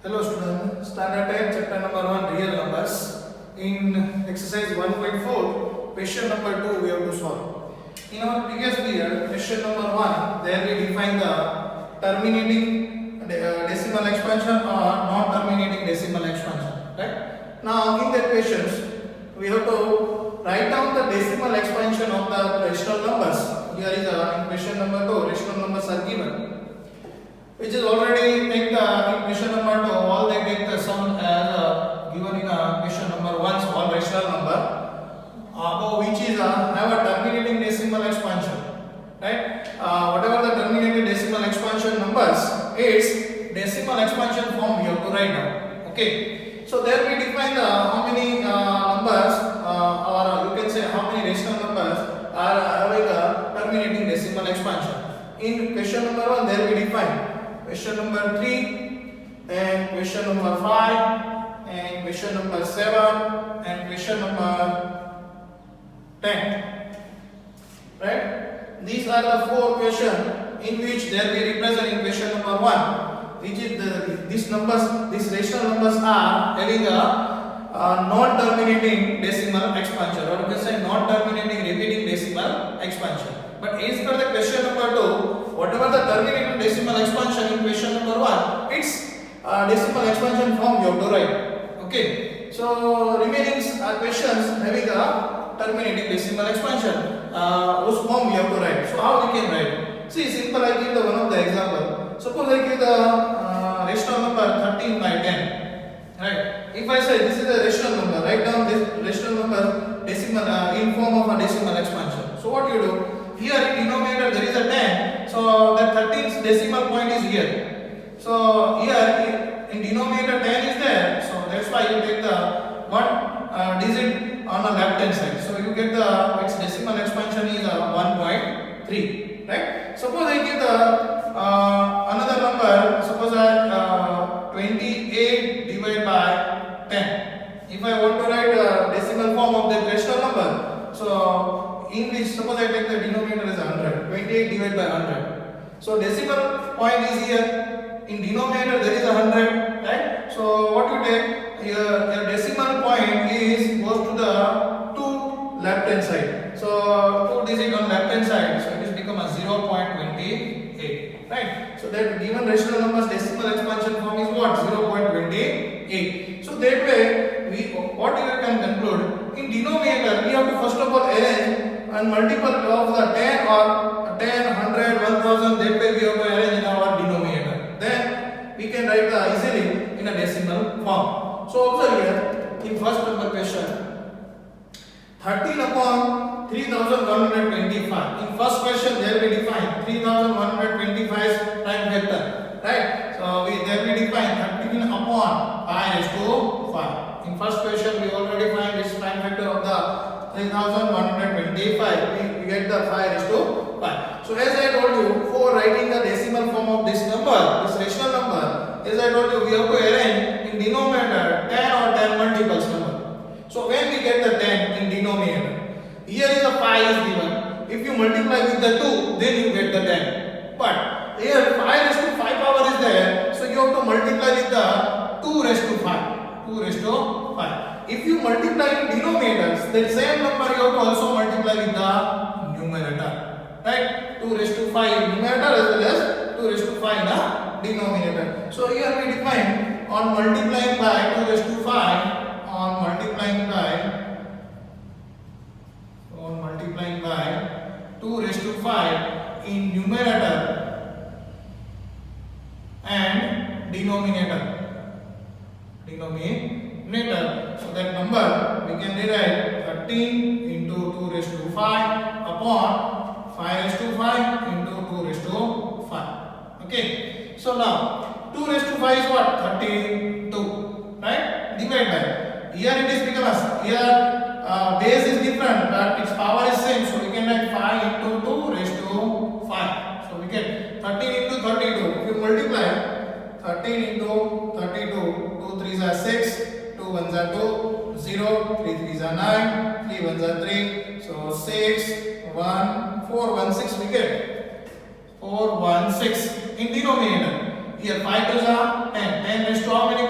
Hello students, standard 10 chapter number 1 real numbers. In exercise 1.4 question number 2 we have to solve. In our previous period question number 1 there we define the terminating decimal expansion or non-terminating decimal expansion, right? Now in the questions we have to write down the decimal expansion of the rational numbers. Here is in question number 2 rational numbers are given, which is already take the in question number 2 all they take the sum as given in question number 1 so all rational number which is have a terminating decimal expansion, right? Whatever the terminating decimal expansion numbers, its decimal expansion form we have to write down. Okay, so there we define the how many numbers or you can say how many rational numbers are having a terminating decimal expansion. In question number 1 there we define question number 3 and question number 5 and question number 7 and question number 10, right? These are the 4 questions in which there we represent in question number 1, which is these numbers, these rational numbers are having a non-terminating decimal expansion, or you can say non-terminating repeating decimal expansion. But as per the question number 2, whatever the terminating decimal expansion in question number 1, its decimal expansion form you have to write. Okay, so remaining questions having a terminating decimal expansion, whose form we have to write. So how we can write? See, simple. I give the one of the example. Suppose I give the rational number 13 by 10. Right? If I say this is a rational number, write down this rational number decimal in form of a decimal expansion. So what you do? Here in denominator there is a 10. So the 13th decimal point is here. So here in denominator 10 is there. So that's why you take the one digit on the left hand side. So you get the its decimal expansion is 1.3. Right? Suppose I give the another number. Suppose I 28 divided by 10. If I want to write a decimal form of the rational number, so in which suppose I take the denominator as 100. 28 divided by 100. So decimal point is here. In denominator there is 100, right? So what you take? Your decimal point is goes to the 2 left hand side. So 2 digit on left hand side. So it is become a 0.28, right? So that given rational numbers decimal expansion form is what? 0.28. So that way we what you can conclude in denominator we have to first of all arrange and multiple of the 10 or 10, 100, 1000. That way we have to arrange in our denominator. Then we can write easily in a decimal form. So also here in first number question 13 upon 3125. In first question there we define 3125 prime factor, right? So there we define 13 upon 5 is to 5. In first question we already find this prime factor of the 3125. We get the 5 is to 5. So as I told you, for writing the decimal form of this number, this rational number, as I told you, we have to arrange in denominator 10 or 10 multiples number. So when we get the 10 in denominator, here is a 5 is given. If you multiply with the 2, then you get the 10. But here 5 raised to 5 power is there, so you have to multiply with the 2 raised to 5. 2 raised to 5. If you multiply in denominators, that same number you have to also multiply with the numerator, right? 2 raised to 5 in numerator as well as 2 raised to 5 in the denominator. So here we define on multiplying by 2 raised to 5, on multiplying by 2 raised to 5 in numerator and denominator. So that number we can rewrite 13 into 2 raised to 5 upon 5 raised to 5 into 2 raised to 5. Okay. So now 2 raised to 5 is what? 32, right? Divide by. Here it is become as here base is different but its power is same. So we can write 5 into 2 raised to 5. So we get 13 into 32. If you multiply 13 into 32, 2 3s are 6. 2 1s are 2, 0, 3 3s are 9, 3 1s are 3, so 6, 1, 4, 1, 6 we get 4, 1, 6 in denominator. Here 5 2s are 10. 10 raised to how many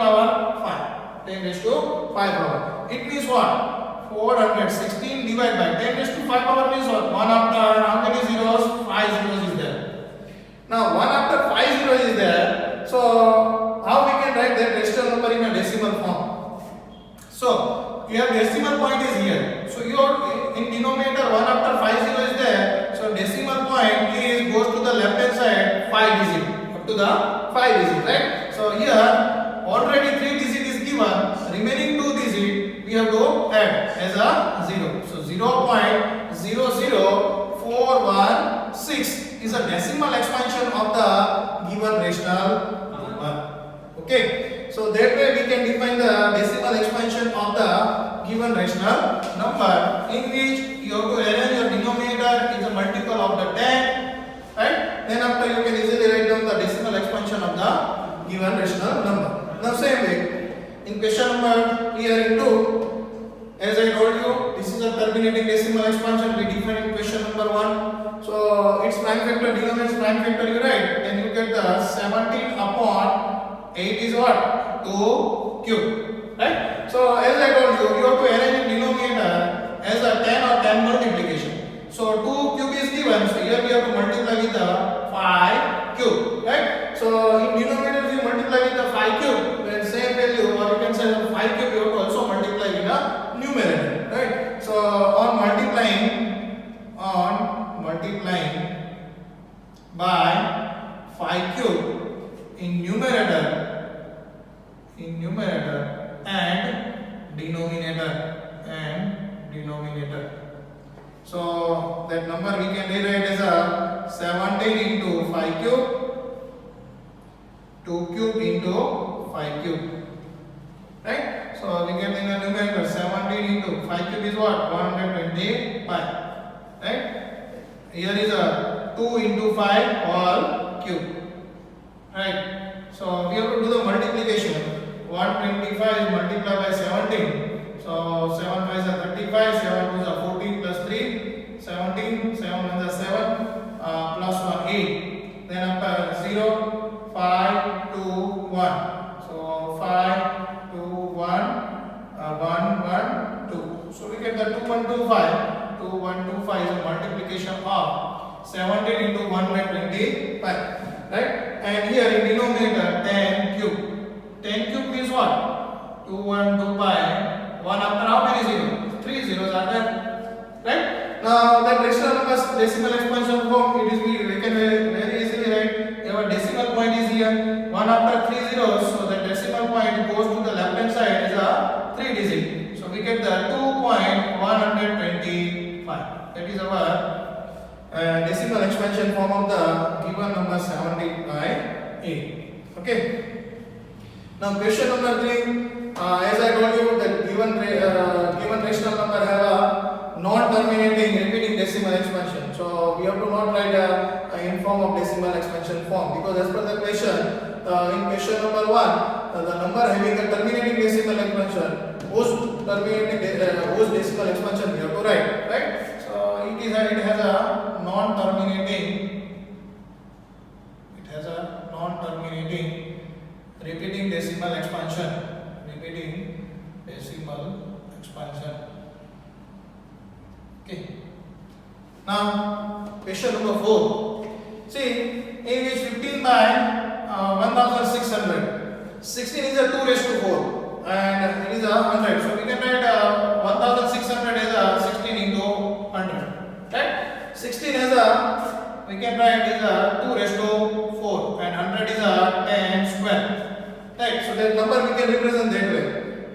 10 raised to 5 power. It means what? 416 divided by 10 raised to 5 power means what? 1 after how many zeros? 5 zeros is there. Now 1 after 5 zeros is there. So how we can write that rational number in a decimal form? So your decimal point is here. So your in denominator 1 after 5 zero is there. So decimal point is goes to the left hand side 5 digit up to the 5 digit, right? So here already 3 digit is given. Remaining 2 digit we have to add as a 0. So 0.00416 is a decimal expansion of the given rational number. Okay. So that way we can define the decimal expansion of the given rational number, in which you have to arrange your denominator is a multiple of the 10, right? Then after you can easily write down the decimal expansion of the given rational number. Now same way, in question number here in 2, as I told you, this is a terminating decimal expansion we define in question number 1. So its prime factor, denominator prime factor you write, then you get the 17 upon 8 is what? 2 cube, right? So as I told you, you have to arrange in denominator as a 10 or 10 multiplication. So 2 cube is given, so here we have to multiply with the 5 cube, right? So in denominator if you multiply with the 5 cube, then same value, or you can say 5 cube you have to also multiply with the numerator, right? So on multiplying by 5 cube in numerator and denominator. So that number we can rewrite as a 17 into 5 cube, 2 cube into 5 cube, right? So we get in the numerator 17 into 5 cube is what? 125, right? Here is a 2 into 5 all cube, right? So we have to do the multiplication. 125 is multiplied by 17. So 7 5 is 35, 7 2 is 14 plus 3, 17, 7 1 is 7, plus 1 8. Then after 0, 5, 2, 1. So 5, 2, 1, 1, 1, 2. So we get the 2125. 2125 is a multiplication of 17 into 1 by 25, right? And here in denominator 10 cube. 10 cube means what? 2125. 1 after how many zeros? 3 zeros are there, right? Now that rational number decimal expansion form, it is we can very easily write. Our decimal point is here. 1 after 3 zeros, so the decimal point goes to the left hand side is a 3 digit. So we get the 2.125. That is our decimal expansion form of the given number 17 by 8. Okay. Now question number 3. As I told you, that given rational number have a non-terminating repeating decimal expansion. So we have to not write in form of decimal expansion form, because as per the question, in question number 1, the number having a terminating decimal expansion, whose decimal expansion we have to write, right? So it has a non-terminating repeating decimal expansion. Okay. Now question number 4. See, in which 15 by 1600. 16 is a 2 raised to 4 and it is a 100. So we can write 1600 as a 16 into 100. Right? 16 as a we can write is a 2 raised to 4 and 100 is a 10 square. Right? So that number we can represent that way.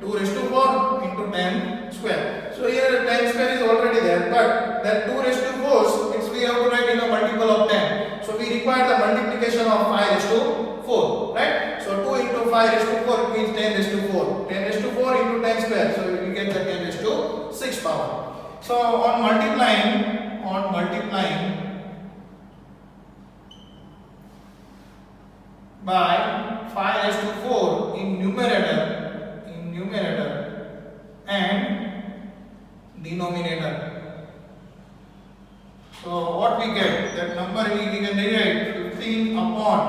2 raised to 4 into 10 square. So here 10 square is already there, but that 2 raised to 4 it's we have to write in a multiple of 10. So we require the multiplication of 5 raised to 4, right? So 2 into 5 raised to 4 means 10 raised to 4. 10 raised to 4 into 10 square. So we get the 10 raised to 6 power. So on multiplying by 5 raised to 4 in numerator and denominator. So what we get? That number we can rewrite 15 upon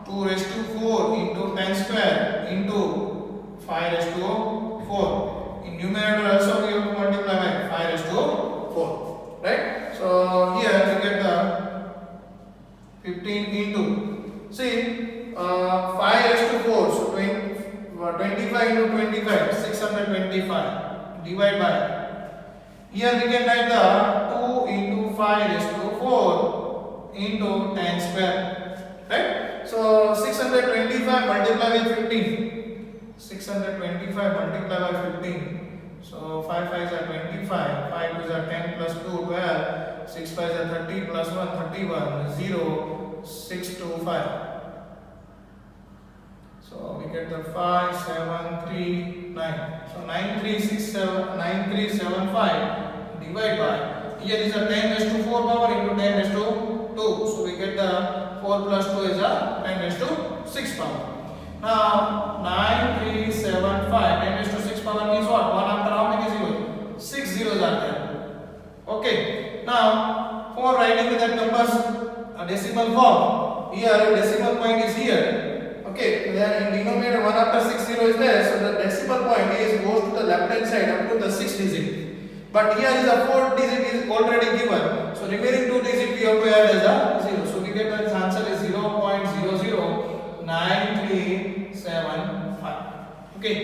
2 raised to 4 into 10 square into 5 5 raised to 4. In numerator also we have to multiply by 5 raised to 4. Right? So here we get the 15 into, see, 5 raised to 4. So 25 into 25, 625. Divide by. Here we can write the 2 into 5 raised to 4 into 10 square. Right? So 625 multiply with 15. 625 multiply by 15. So 5 5s are 25, 5 2s are 10 plus 2 12, 6 5s are 30 plus 1 31, 0 6 2 5. So we get the 5 7 3 9. So 9375 divide by, here is a 10 raised to 4 power into 10 raised to 2. So we get the 4 plus 2 is a 10 raised to 6 power. Now 9375 10 raised to 6 power means what? 1 after how many zeros? 6 zeros are there. Okay. Now for writing that numbers a decimal form, here decimal point is here. Okay. Then in denominator 1 after 6 zero is there, so the decimal point is goes to the left hand side up to the 6th digit. But here is a 4th digit is already given. So remaining 2 digit we have to add as a 0. So we get the answer is 0.009375. Okay.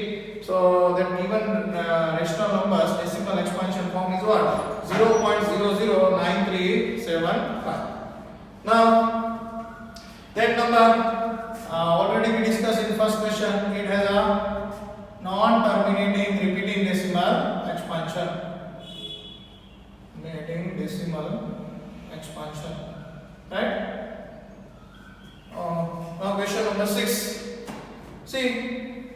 So that given rational numbers decimal expansion form is what? 0.009375. Now that number already we discussed in first question. It has a non-terminating repeating decimal expansion. Decimal expansion, right? Now question number 6. See,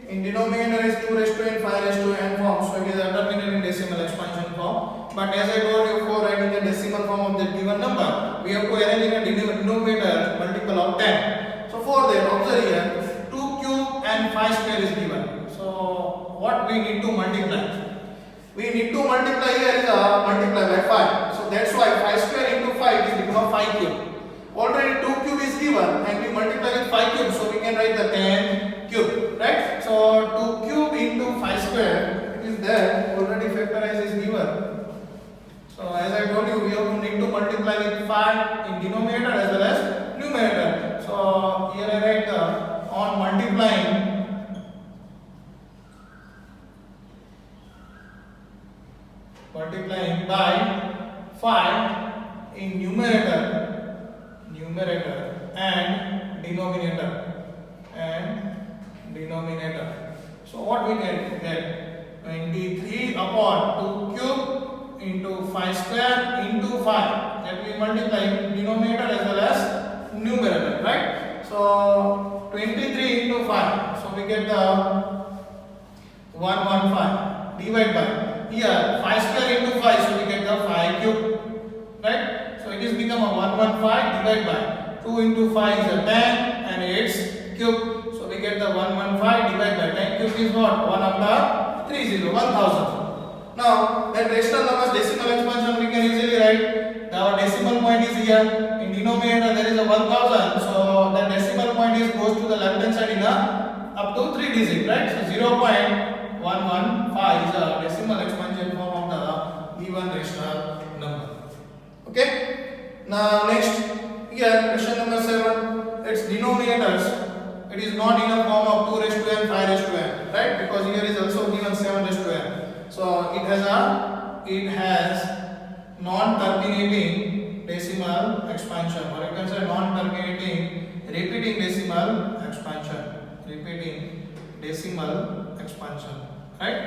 in denominator is 2 raised to n, 5 raised to n form, so it is a terminating decimal expansion form. But as I told you, for writing the decimal form of the given number, we have to arrange in a denominator multiple of 10. So for that, observe here, 2 cube and 5 square is given. So what we need to multiply? We need to multiply here is multiply by 5. So that's why 5 square into 5 is become 5 cube. Already 2 cube is given and we multiply with 5 cube, so we can write the 10 cube, right? So 2 cube into 5 square, it is there, already factorized is given. So as I told you, we have to need to multiply with 5 in denominator as well as numerator. So here I write on multiplying by 5 in numerator and denominator. So what we get 23 upon 2 cube into 5 square into 5, that we multiply in denominator as well as numerator, right? So 23 into 5, so we get the 115 divide by, here 5 square into 5, so we get the 5 cube, right? So it is become a 115 divided by 2 into 5 is a 10 and its cube, so we get the 115 divided by 10 cube is what? 1 after 30, 1000. Now that rational numbers decimal expansion we can easily write. Our decimal point is here. In denominator there is a 1000, so the decimal point is goes to the left hand side in a up to 3 digit, right? So 0.115 is a decimal expansion form of the given rational number. Okay. Now next, here question number 7. Its denominators. It is not in a form of 2 raised to n, 5 raised to n, right? Because here is also given 7 raised to n. So it has non-terminating decimal expansion, or you can say non-terminating repeating decimal expansion. Repeating decimal expansion, right?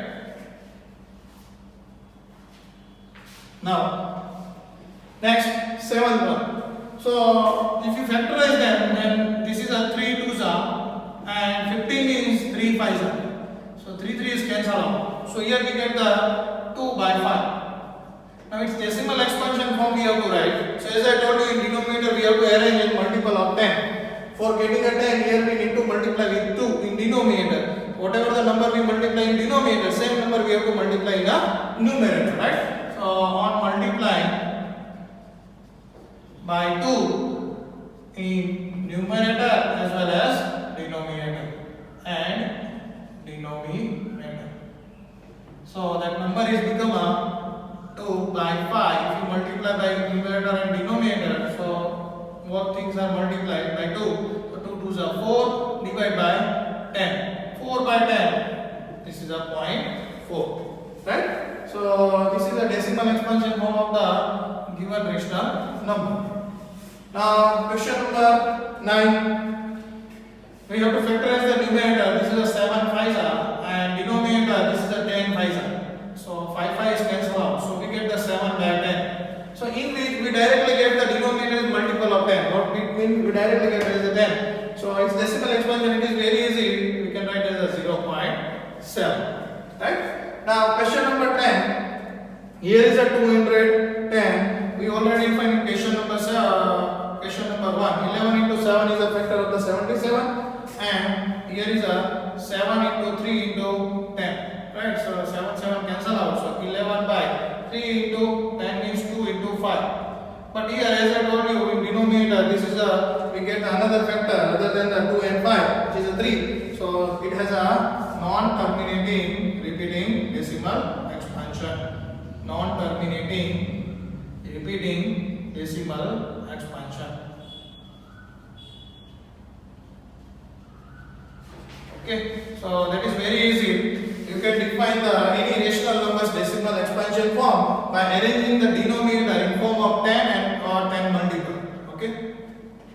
Now, next 7th one. So if you factorize them, then this is a 3 2s are, and 15 is 3 5s are. So 3 3 is cancelled out. So here we get the 2 by 5. Now its decimal expansion form we have to write. So as I told you, in denominator we have to arrange in multiple of 10. For getting a 10, here we need to multiply with 2 in denominator. Whatever the number we multiply in denominator, same number we have to multiply in a numerator, right? So on multiplying by 2 in numerator as well as denominator and denominator. So that number is become a 2 by 5. If you multiply by numerator and denominator, so both things are multiplied by 2. So 2 2s are 4, divide by 10. 4 by 10. This is a 0.4. Right? So this is a decimal expansion form of the given rational number. Now question number 9. We have to factorize the numerator. This is a 7 5 and denominator this is a 10 5. So 5 5 is cancelled out. So we get the 7 by 10. So in which we directly get the denominator is multiple of 10. What we directly get as a 10. So its decimal expansion it is very easy. We can write as a 0.7. Right? Now question number 10. Here is a 210. We already defined question number 1. 11 into 7 is a factor of the 77. And here is a 7 into 3 into 10. Right? So 7 cancel out. So 11 by 3 into 10 means 2 into 5. But here as I told you in denominator this is a we get another factor other than the 2 and 5 which is a 3. So it has a non-terminating repeating decimal expansion. Non-terminating repeating decimal expansion. Okay, so that is very easy. You can define any rational numbers decimal expansion form by arranging the denominator in form of 10 and or 10 multiple. Okay.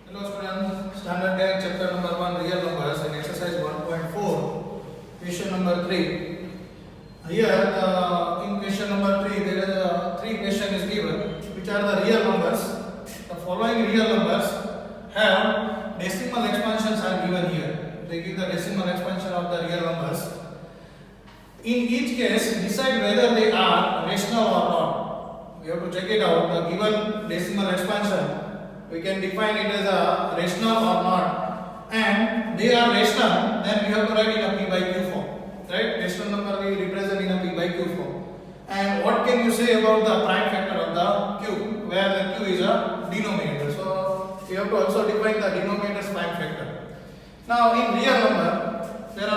Hello students, standard 10 chapter number 1 real numbers and exercise 1.4 question number 3. Here in question number 3 there is a 3 question is given which are the real numbers. The following real numbers have decimal expansions are given here. They give the decimal expansion of the real numbers. In each case, decide whether they are rational or not. We have to check it out. The given decimal expansion, we can define it as a rational or not. And they are rational, then we have to write in a P by Q form. Right? Rational number we represent in a P by Q form. And what can you say about the prime factor of the Q, where the Q is a denominator. So we have to also define the denominator's prime factor. Now in real number, there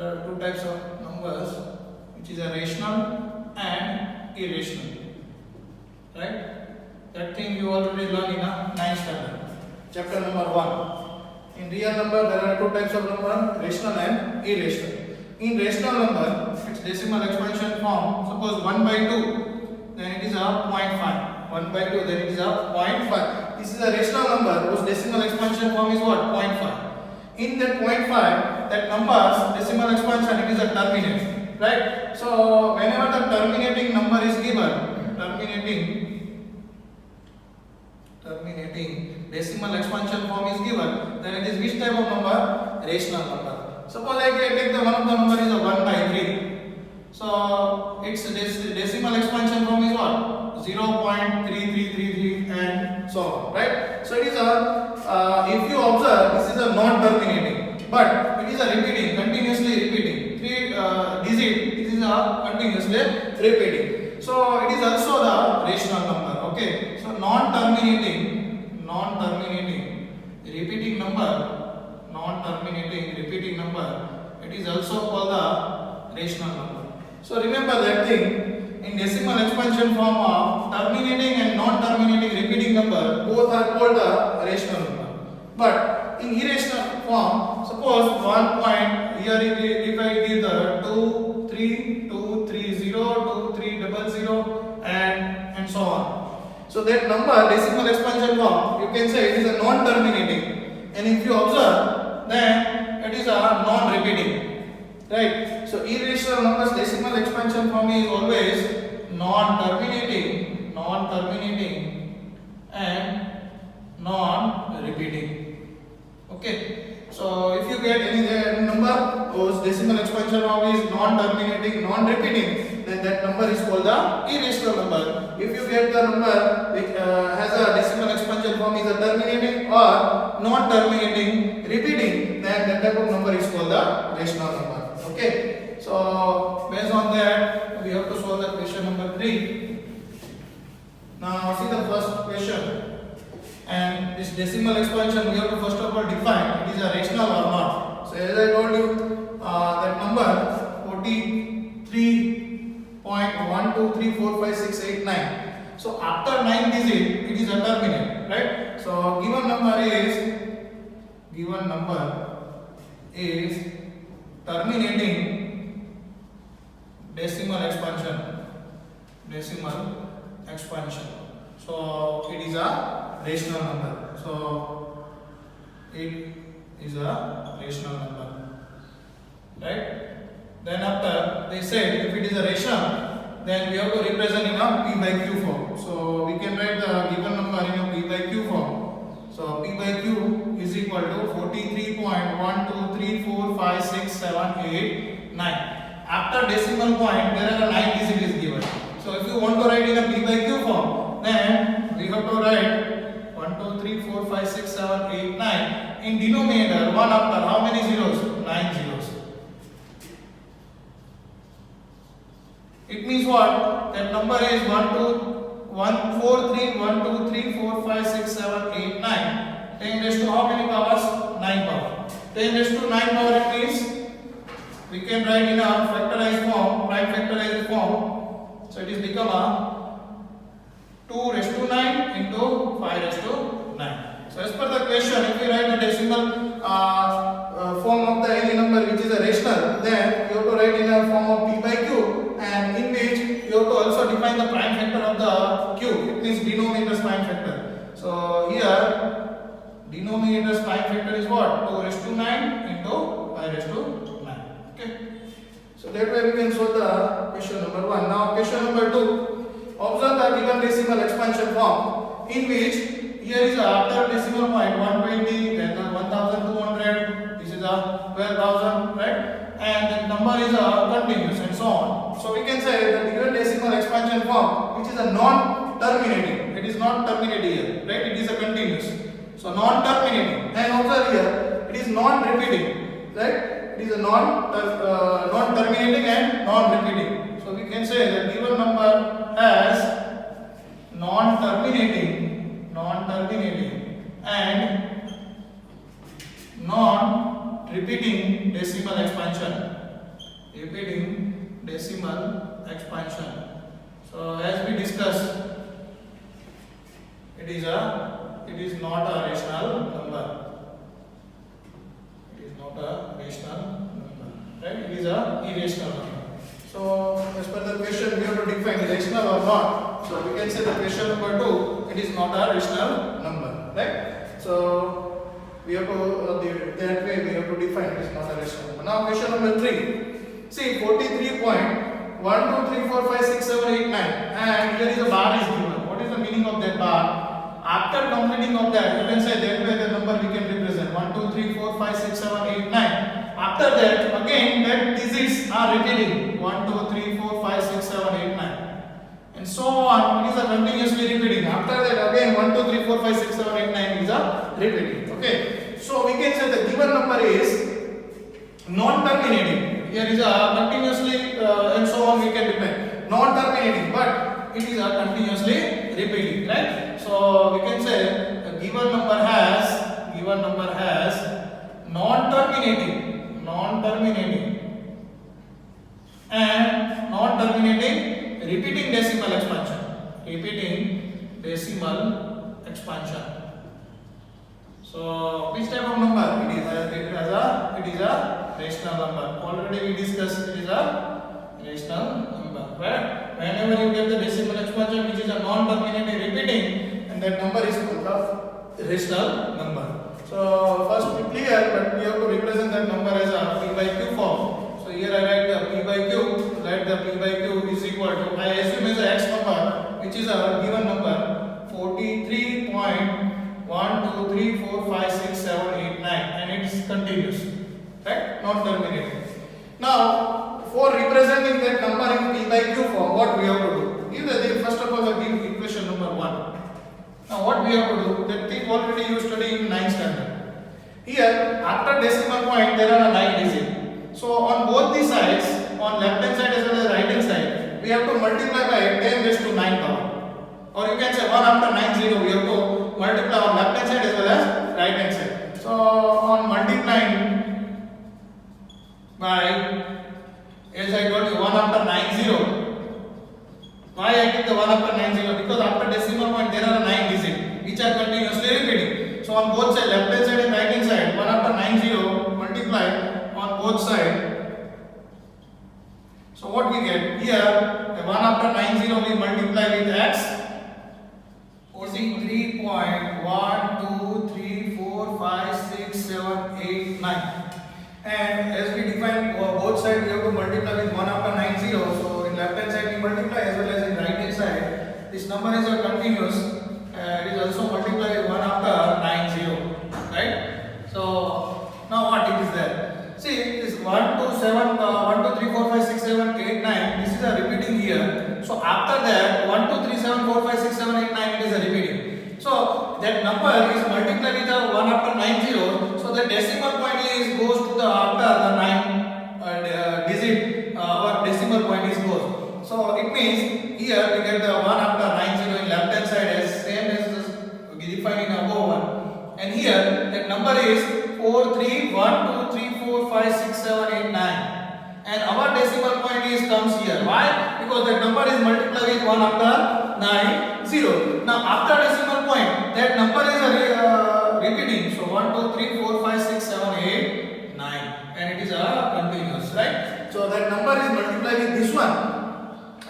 are two types of numbers, which is a rational and irrational. Right? That thing you already learned in a 9th standard, chapter number 1. In real number, there are two types of number, rational and irrational. In rational number, its decimal expansion form, suppose 1 by 2, then it is a 0.5. 1 by 2, then it is a 0.5. This is a rational number whose decimal expansion form is what? 0.5. In that 0.5, that number's decimal expansion it is a terminating, right? So whenever the terminating number is given, terminating decimal expansion form is given, then it is which type of number? Rational number. Suppose I take the one of the number is a 1 by 3. So its decimal expansion form is what? 0.3333 and so on, right? So it is a if you observe this is a non-terminating, but it is a repeating, continuously repeating. 3 digit, it is a continuously repeating. So it is also the rational number. Okay. So non-terminating repeating number, it is also called the rational number. So remember that thing. In decimal expansion form of terminating and non-terminating repeating number, both are called the rational number. But in irrational form, suppose 1 point here if I give the 2 3 2 3 0 2 3 0 0 and so on. So that number decimal expansion form you can say it is a non-terminating, and if you observe then it is a non-repeating. Right? So irrational numbers decimal expansion form is always non-terminating and non-repeating. Okay. So if you get any number whose decimal expansion form is non-terminating, non-repeating, then that number is called the irrational number. If you get the number which has a decimal expansion form is a terminating or non-terminating, repeating, then that type of number is called the rational number. Okay, so based on that, we have to solve the question number 3. Now, see the first question, and this decimal expansion we have to first of all define it is a rational or not. So, as I told you, that So after 9 digit, it is a terminate, right? So given number is terminating decimal expansion. So it is a rational number. So it is a rational number, right? Then after they said if it is a rational, then we have to represent in a P by Q form. So we can write the given number in a P by Q form. So P by Q is equal to 43.123456789. After decimal point, there are 9 digits given. So if you want to write in a P by Q form, then we have to write 1, 2, 3, 4, 5, 6, 7, 8, 9. In denominator, 1 after how many zeros? 9 zeros. It means what? That number is 1, 4, 3, 1, 2, 3, 4, 5, 6, 7, 8, 9. 10 raised to how many powers? 9 power. 10 raised to 9 power, it means we can write in a factorized form, prime factorized form. So it is become a 2 raised to 9 into 5 raised to 9. So as per the question, if we write the decimal form of the any number which is a rational, then you have to write in a form of P by Q, and in which you have to also define the prime factor of the Q. It means denominator's prime factor. So here denominator's prime factor is what? 2 raised to 9 into 5 raised to 9. Okay. So that way we can solve the question number 1. Now question number 2. Observe the given decimal expansion form in which here is after decimal point 120, then 1200, this is a 12,000, right? And the number is continuous and so on. So we can say the given decimal expansion form which is a non-terminating. It is not terminating here, right? It is a continuous. So non-terminating. And observe here, it is non-repeating, right? It is a non-terminating and non-repeating. So we can say the given number has non-terminating and non-repeating decimal expansion. Repeating decimal expansion. So as we discussed, it is not a rational number. Right? It is a irrational number. So as per the question, we have to define rational or not. So we can say the question number 2, it is not a rational number, right? So we have to that way we have to define it is not a rational number. Now question number 3. See 43.1, 2, 3, 4, 5, 6, 7, 8, 9, and here is a bar is given. What is the meaning of that bar? After completing of that, you can say that way the number we can represent 1, 2, 3, 4, 5, 6, 7, 8, 9. After that, again, that digits are repeating 1, 2, 3, 4, 5, 6, 7, 8, 9, and so on. It is a continuously repeating. After that, again 1, 2, 3, 4, 5, 6, 7, 8, 9 is a repeating. Okay, so we can say the given number is non-terminating. Here is a continuously and so on. We can define non-terminating, but it is a continuously repeating, right? So we can say the given number has non-terminating and non-terminating repeating decimal expansion. So which type of number? It is a rational number. Already we discussed it is a rational number. Where whenever you get the decimal expansion which is a non-terminating repeating, and that number is called a rational number. So first be clear, but we have to represent that number as a P by Q form. So here I write the P by Q. Let the P by Q is equal to, I assume is a X number which is a given number 43.1, 2, 3, 4, 5, 6, 7, 8, 9, and it is continuous, right? Not terminating. Now for representing that number in P by Q form, what we have to do? Give the first of all give equation number 1. Now what we have to do? That thing already you study in 9th standard. Here after decimal point there are 9 digits. So on both the sides, on left hand side as well as right hand side, we have to multiply by 10 raised to 9 power. Or you can say 1 after 9 0, we have to multiply on left hand side as well as right hand side. So on multiplying by, as I told you, 1 after 9 0. Why I took the 1 after 9 0? Because after both sides. So what we get here, 1 after 90 we multiply with x. 43.1, 2, 3, 4, 5, 6, 7, 8, 9. And as we define both sides, we have to multiply with 1 after 90. So in left hand side we multiply as well as in right hand side. This number is a continuous. It is also multiplied with 1 after 90. Right? So now what it is there? See, this 1, 2, 7, 1, 2, 3, 4, 5, 6, 7, 8, 9. This is a repeating here. So after that, 1, 2, 3, 7, 4, 5, 6, 7, 8, 9. It is a repeating. So that number is multiplied with the 1 after 90. So the decimal point is goes to the after the 9 digit. Our decimal point is goes. So it means here we get the 1 after 90 in left hand side as same as we define in above one. And here that number is 4, 3, 1, 2, 3, 4, 5, 6, 7, 8, 9. And our decimal point is comes here. Why? Because that number is multiplied with 1 after 9, 0. Now after decimal point, that number is repeating. So 1, 2, 3, 4, 5, 6, 7, 8, 9. And it is a continuous, right? So that number is multiplied with this one.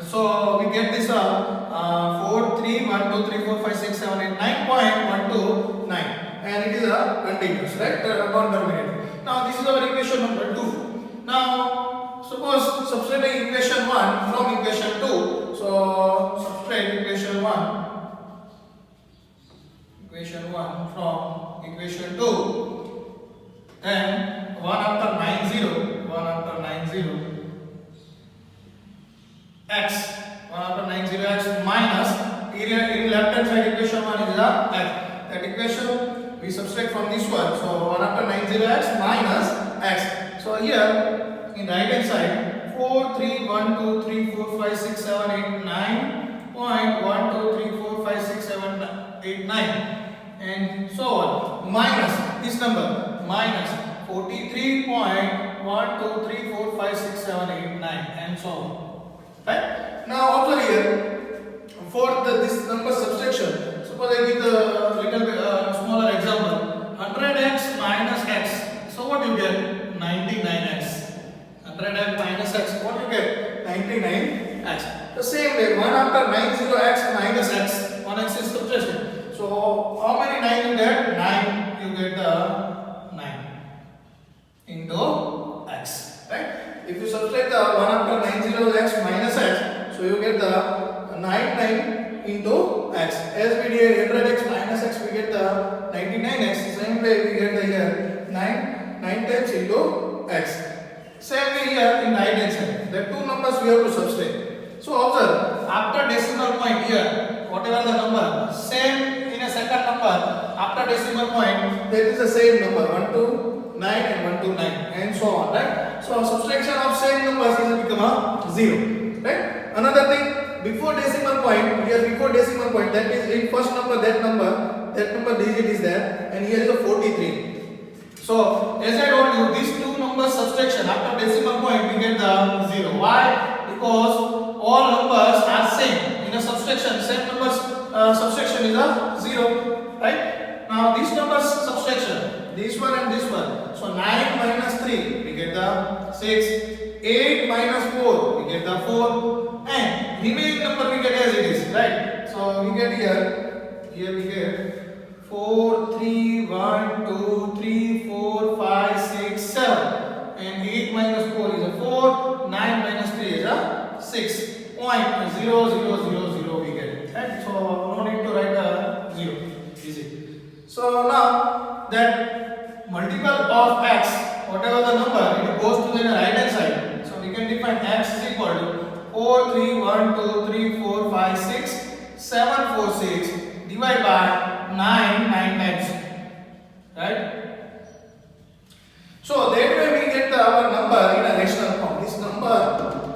So we get this 4, 3, 1, 2, 3, 4, 5, 6, 7, 8, 9.129. And it is a continuous, right? Non-terminating. Now this is our equation number 2. Now suppose substitute equation 1 from equation 2. So substitute equation 1 from equation 2. Then 1 after 90 x 1 after 90 x minus in left hand side equation 1 is the x. That equation we subtract from this one. So 1 after 90 x minus x. So here in right hand side 4, 3, 1, 2, 3, 4, 5, 6, 7, 8, 9. 1, 2, 3, 4, 5, 6, 7, 8, 9. And so on. Minus this number. Minus 43.1, 2, 3, 4, 5, 6, 7, 8, 9. And so on. Right? Now observe here for this number subtraction. Suppose I give the little bit smaller example. 100x minus x. So what you get? 99x. 100x minus x. What you get? 99x. The same way 1 after 90x minus x. 1x is subtraction. So how many 9 you get? 9. You get the 9 into x. Right? If you subtract the 1 after 90x minus x, so you get the 9 into x. As we did 100x minus x, we get the 99x. Same way we get the here 9 times into x. Same way here in right hand side. The two numbers we have to subtract. So observe, after decimal point here, whatever the number, same in a second number, after decimal point, that is the same number 1 to 9 and 1 to 9 and so on, right? So subtraction of same numbers will become a 0, right? Another thing, before decimal point, here before decimal point, that is in first number that number digit is there, and here is a 43. So as I told you, these two numbers subtraction after decimal point we get the 0. Why? Because all numbers are same in a subtraction. Same numbers subtraction is a 0, right? Now these numbers subtraction, this one and this one. So 9 minus 3 we get the 6. 8 minus 4 we get the 4, and remaining number we get as it is, right? So we get here we get 4, 3, 1, 2, 3, 4, 5, 6, 7, and 8 minus 4 is a 4, 9 minus 3 is a 6.0000 we get, right? So no need to write a 0, easy. So now that multiple of x, whatever the number, it goes to the right hand side. So we can define x is equal to 4, 3, 1, 2, 3, 4, 5, 6, 7, 4, 6 divided by 9 times, right? So that way we get our number in a rational form. This number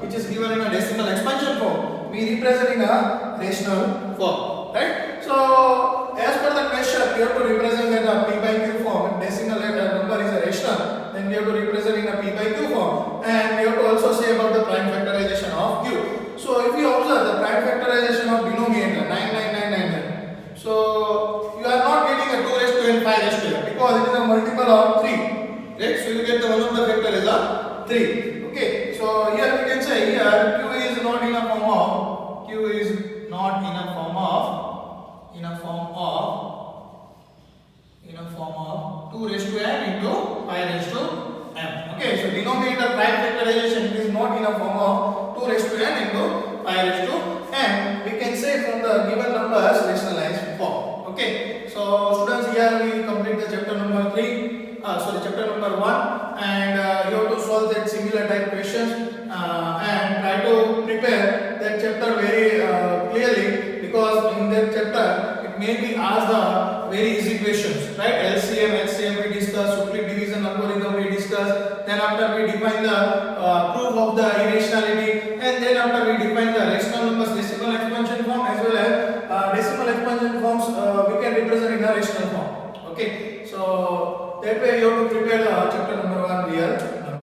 which is given in a decimal expansion form, we represent in a rational form, right? So as per the question, we have to represent in a p by q form. Decimal number is a rational, then we have to represent in a p by q form, and we have to also say about the prime factorization of q. So if you observe the prime factorization of denominator 99999, so you are not getting a 2 raised to n 5 raised to n because it is a multiple of 3. right? So you get the one of the factor is a 3. Okay, so here we can say here q is not in a form of q is not in a form of 2 raised to n into 5 raised to m. Okay, so denominator prime factorization is not in a form of 2 raised to n into 5 raised to m. We can say from the given numbers rationalized form. Okay, so students, here we complete the chapter number 3. Chapter number 1, and you have to solve that similar type questions and try to prepare that chapter very clearly, because in that chapter it may be asked the very easy questions, right? LCM, HCM we discussed, Euclid division algorithm we discussed, then after we define the proof of the irrationality, and then after we define the rational numbers decimal expansion form as well as decimal expansion forms we can represent in a rational form. Okay, so that way you have to prepare the chapter number 1 real